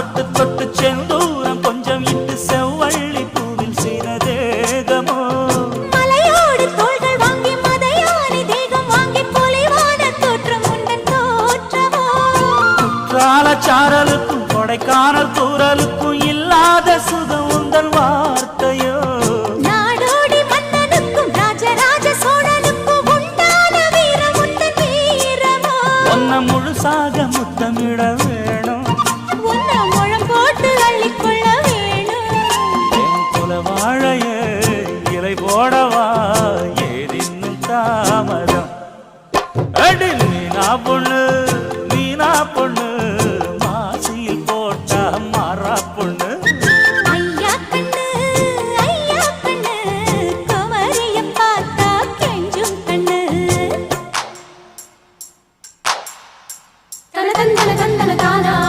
தொட்டு தொட்டு செந்தூரம் கொஞ்சம் இட்டு செவ்வள்ளி பூவில் செய்த தேகமோ மலையோடு தோள்கள் வாங்கி மதையானை தேகம் வாங்கி பொலிவான தோற்றம் உண்டன் தோற்றமோ குற்றால சாரலுக்கும் கொடைக்கானல் தூரலுக்கும் இல்லாத சுகம் உந்தன் வா